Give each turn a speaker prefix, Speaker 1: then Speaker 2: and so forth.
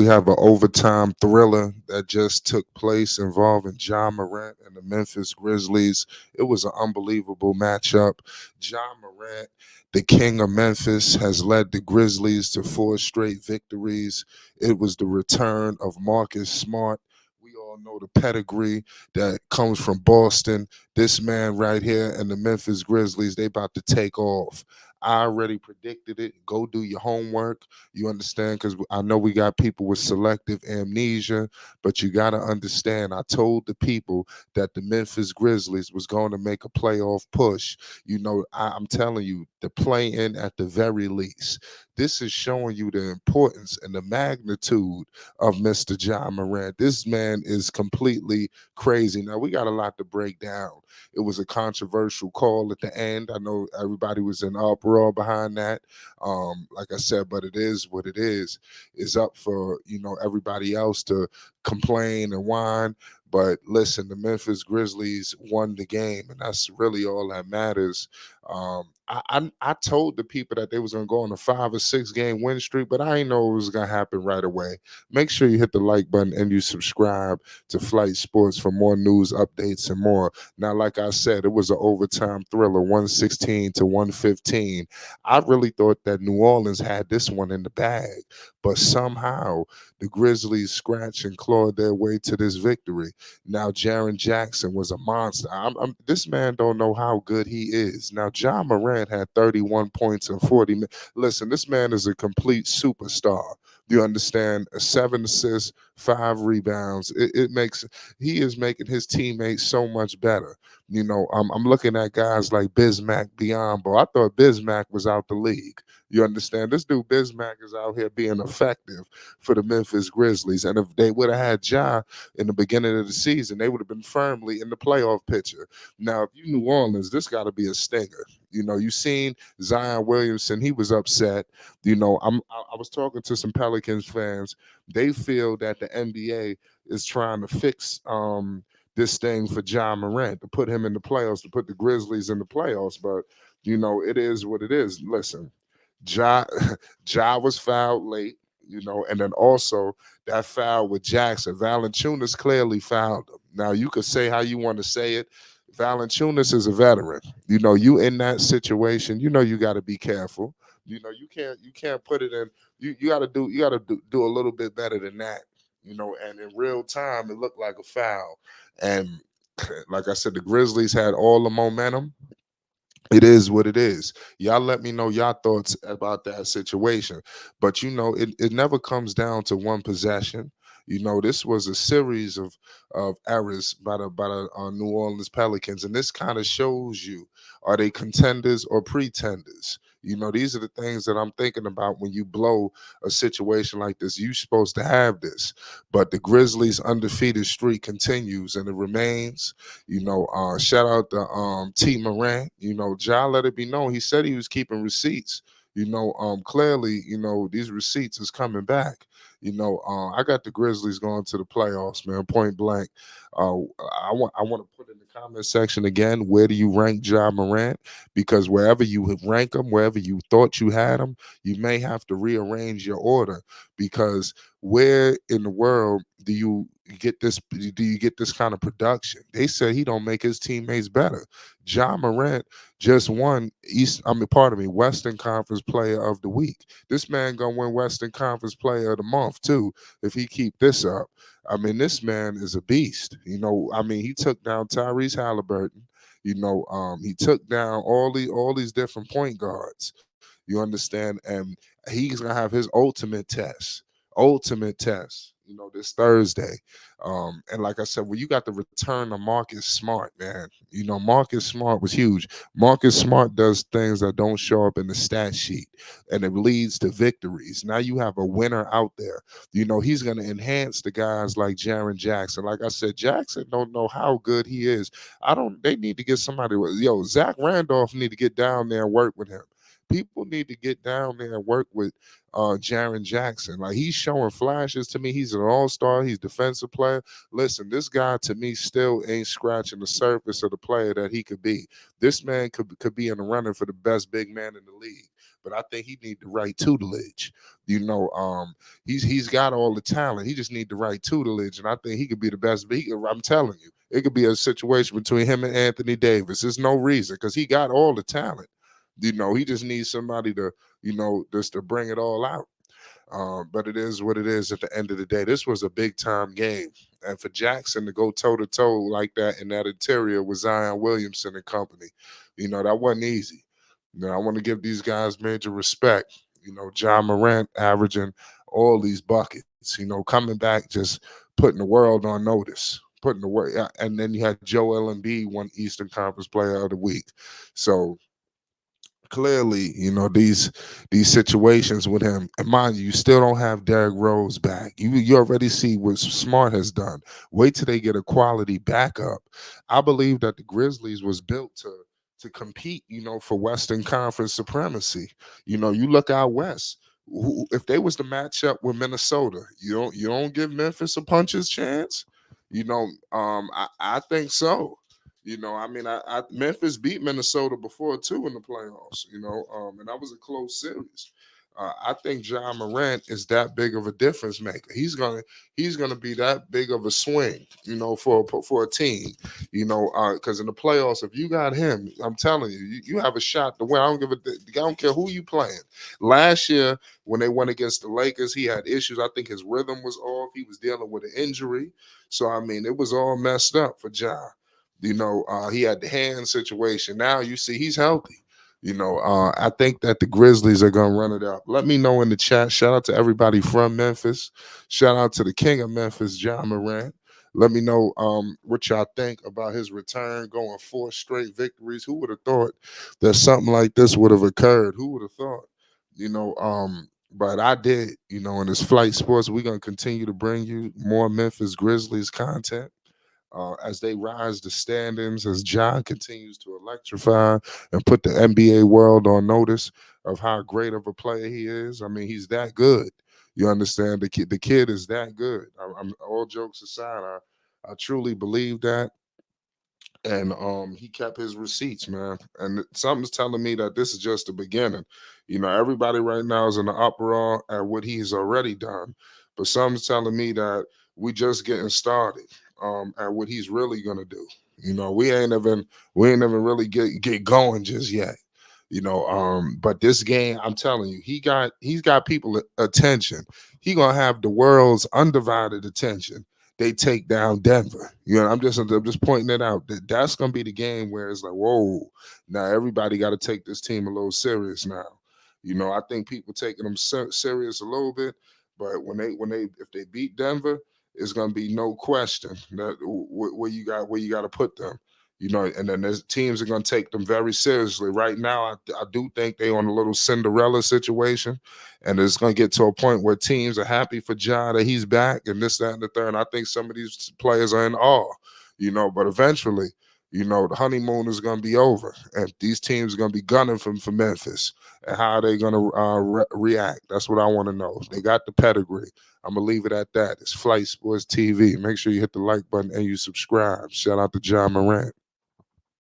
Speaker 1: We have an overtime thriller that just took place involving Morant and the Memphis Grizzlies. It was an unbelievable matchup. Morant, the king of Memphis, has led the Grizzlies to four straight victories. It was the return of Marcus Smart. We all know the pedigree that comes from Boston. This man right here and the Memphis Grizzlies, they about to take off. I already predicted it. Go do your homework. You understand? Because I know we got people with selective amnesia, but you got to understand. I told the people that the Memphis Grizzlies was going to make a playoff push. I'm telling you, the play in at the very least. This is showing you the importance and the magnitude of Mr. John Morant. This man is completely crazy. Now, we got a lot to break down. It was a controversial call at the end. I know everybody was in uproar behind that. Like I said, but it is what it is. It's up for everybody else to complain and whine. But listen, the Memphis Grizzlies won the game, and that's really all that matters. I told the people that they was gonna go on a 5 or 6 game win streak, but I didn't know it was gonna happen right away. Make sure you hit the like button and you subscribe to Flight Sports for more news, updates, and more. Now, like I said, it was an overtime thriller, 116 to 115. I really thought that New Orleans had this one in the bag, but somehow the Grizzlies scratched and clawed their way to this victory. Now, Jaren Jackson was a monster. This man don't know how good he is. Now, John Morant had 31 points and 40 minutes. Listen, this man is a complete superstar. You understand? 7 assists, 5 rebounds. He is making his teammates so much better. I'm looking at guys like Bismack Biyombo. I thought Bismack was out the league. You understand? This dude Bismack is out here being effective for the Memphis Grizzlies. And if they would have had Ja in the beginning of the season, they would have been firmly in the playoff picture. Now, if you New Orleans, this got to be a stinger. You seen Zion Williamson, he was upset. I was talking to some Pelicans fans. They feel that the NBA is trying to fix this thing for John Morant to put him in the playoffs, to put the Grizzlies in the playoffs. But it is what it is. Listen, Ja Ja was fouled late, and then also that foul with Jackson. Valanciunas clearly fouled him. Now you could say how you want to say it. Valanciunas is a veteran. You in that situation, you got to be careful. You can't put it in. You got to do a little bit better than that. And in real time, it looked like a foul. And like I said, the Grizzlies had all the momentum. It is what it is. Y'all let me know y'all thoughts about that situation. But it never comes down to one possession. This was a series of errors by the New Orleans Pelicans, and this kind of shows you, are they contenders or pretenders? These are the things that I'm thinking about when you blow a situation like this. You're supposed to have this, but the Grizzlies' undefeated streak continues, and it remains. Shout out to T Morant. Ja let it be known. He said he was keeping receipts. Clearly, these receipts is coming back. I got the Grizzlies going to the playoffs, man. Point blank. I want to put in the comment section again. Where do you rank Ja Morant? Because wherever you rank him, wherever you thought you had him, you may have to rearrange your order. Because where in the world do you get this? Do you get this kind of production? They said he don't make his teammates better. Ja Morant just won Western Conference Player of the Week. This man gonna win Western Conference Player of the Month too if he keep this up. This man is a beast. He took down Tyrese Halliburton. He took down all these different point guards. You understand? And he's gonna have his ultimate test. Ultimate test. This Thursday. And like I said, when you got the return of Marcus Smart, man, Marcus Smart was huge. Marcus Smart does things that don't show up in the stat sheet, and it leads to victories. Now you have a winner out there. He's going to enhance the guys like Jaren Jackson. Like I said, Jackson don't know how good he is. They need to get somebody. Zach Randolph need to get down there and work with him. People need to get down there and work with Jaren Jackson. Like, he's showing flashes to me. He's an all-star. He's defensive player. Listen, this guy to me still ain't scratching the surface of the player that he could be. This man could be in the running for the best big man in the league. but I think he need the right tutelage. You know, he's got all the talent. He just need the right tutelage, and I think he could be the best. I'm telling you, it could be a situation between him and Anthony Davis. There's no reason because he got all the talent. You know, he just needs somebody to, just to bring it all out. But it is what it is at the end of the day. This was a big time game. And for Jackson to go toe to toe like that in that interior with Zion Williamson and company, that wasn't easy. I want to give these guys major respect. John Morant averaging all these buckets, coming back, just putting the world on notice. Putting the work, and then you had Joel Embiid, one Eastern Conference Player of the Week. So clearly, these situations with him. And mind you, you still don't have Derrick Rose back. You already see what Smart has done. Wait till they get a quality backup. I believe that the Grizzlies was built to compete, for Western Conference supremacy. You look out west. If they was to match up with Minnesota, you don't give Memphis a puncher's chance. I think so. I mean, Memphis beat Minnesota before too in the playoffs. And that was a close series. I think John Morant is that big of a difference maker. He's gonna be that big of a swing, for a team. Because in the playoffs, if you got him, I'm telling you, you have a shot to win. I don't care who you playing. Last year when they went against the Lakers, he had issues. I think his rhythm was off. He was dealing with an injury, so I mean, it was all messed up for John. He had the hand situation. Now you see he's healthy. I think that the Grizzlies are gonna run it up. Let me know in the chat. Shout out to everybody from Memphis. Shout out to the king of Memphis, John Morant. Let me know what y'all think about his return, going 4 straight victories. Who would have thought that something like this would have occurred? Who would have thought? But I did. In this Flight Sports, we're gonna continue to bring you more Memphis Grizzlies content as they rise the standings, as John continues to electrify and put the NBA world on notice of how great of a player he is. I mean, he's that good. You understand? The kid is that good. I'm all jokes aside. I truly believe that. And he kept his receipts, man. And something's telling me that this is just the beginning. Everybody right now is in the uproar at what he's already done, but something's telling me that we just getting started at what he's really gonna do. We ain't even really get going just yet. But this game, I'm telling you, he's got people attention. He gonna have the world's undivided attention. They take down Denver. I'm just pointing it out. That's gonna be the game where it's like, whoa, now everybody got to take this team a little serious now. I think people taking them serious a little bit, but when they if they beat Denver, it's gonna be no question that where you got to put them. And then there's teams are going to take them very seriously. Right now, I do think they on a little Cinderella situation, and it's going to get to a point where teams are happy for John that he's back and this, that, and the third. And I think some of these players are in awe, but eventually, the honeymoon is going to be over, and these teams are going to be gunning for Memphis. And how are they going to react? That's what I want to know. They got the pedigree. I'm gonna leave it at that. It's Flight Sports TV. Make sure you hit the like button and you subscribe. Shout out to John Morant.